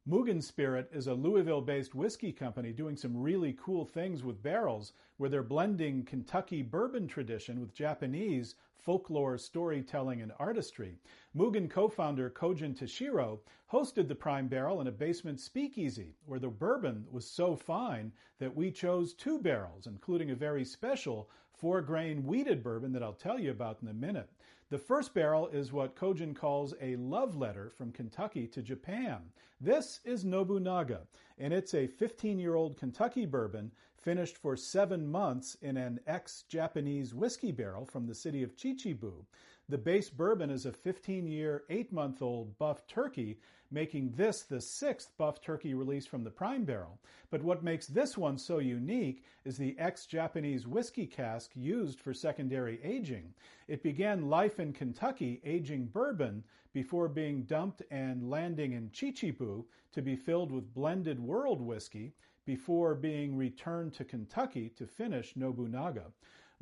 Mugen Spirit is a Louisville-based whiskey company doing some really cool things with barrels where they're blending Kentucky bourbon tradition with Japanese folklore, storytelling, and artistry. Mugen co-founder Kojin Tashiro hosted the Prime Barrel in a basement speakeasy where the bourbon was so fine that we chose 2 barrels, including a very special 4-grain wheated bourbon that I'll tell you about in a minute. The first barrel is what Kojin calls a love letter from Kentucky to Japan. This is Nobunaga, and it's a 15-year-old Kentucky bourbon finished for 7 months in an ex-Japanese whiskey barrel from the city of Chichibu. The base bourbon is a 15-year, 8-month-old buff turkey, making this the 6th buff turkey release from the Prime Barrel. But what makes this one so unique is the ex-Japanese whiskey cask used for secondary aging. It began life in Kentucky aging bourbon before being dumped and landing in Chichibu to be filled with blended world whiskey before being returned to Kentucky to finish Nobunaga.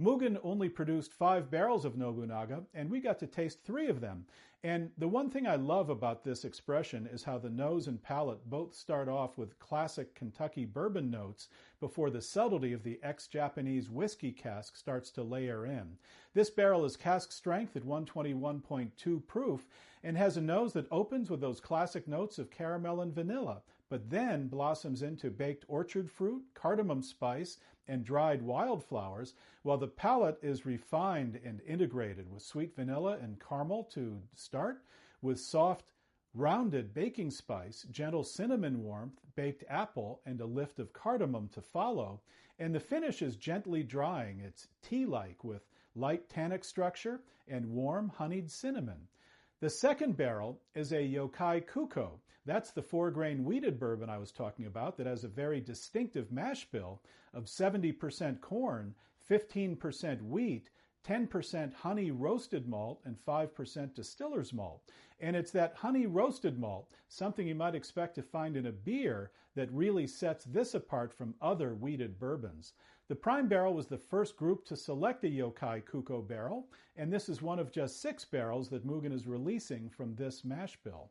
Mugen only produced 5 barrels of Nobunaga, and we got to taste 3 of them. And the one thing I love about this expression is how the nose and palate both start off with classic Kentucky bourbon notes before the subtlety of the ex-Japanese whiskey cask starts to layer in. This barrel is cask strength at 121.2 proof and has a nose that opens with those classic notes of caramel and vanilla, but then blossoms into baked orchard fruit, cardamom spice, and dried wildflowers, while the palate is refined and integrated with sweet vanilla and caramel to start, with soft, rounded baking spice, gentle cinnamon warmth, baked apple, and a lift of cardamom to follow. And the finish is gently drying. It's tea-like with light tannic structure and warm honeyed cinnamon. The second barrel is a Yokai Kuko. That's the 4-grain wheated bourbon I was talking about that has a very distinctive mash bill of 70% corn, 15% wheat, 10% honey roasted malt, and 5% distiller's malt. And it's that honey roasted malt, something you might expect to find in a beer, that really sets this apart from other wheated bourbons. The Prime Barrel was the first group to select a Yokai Kuko barrel, and this is one of just 6 barrels that Mugen is releasing from this mash bill.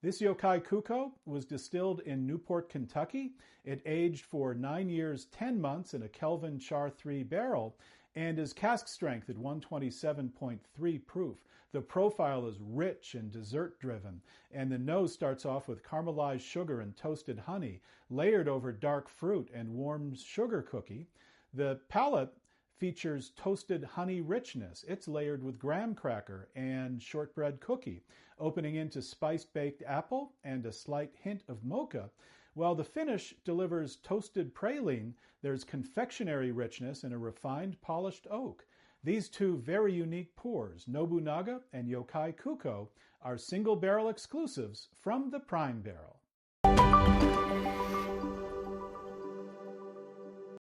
This Yokai Kuko was distilled in Newport, Kentucky. It aged for 9 years, 10 months in a Kelvin Char 3 barrel and is cask strength at 127.3 proof. The profile is rich and dessert-driven, and the nose starts off with caramelized sugar and toasted honey, layered over dark fruit and warm sugar cookie. The palate features toasted honey richness. It's layered with graham cracker and shortbread cookie, opening into spiced baked apple and a slight hint of mocha. While the finish delivers toasted praline, there's confectionery richness and a refined polished oak. These 2 very unique pours, Nobunaga and Yokai Kuko, are single barrel exclusives from the Prime Barrel.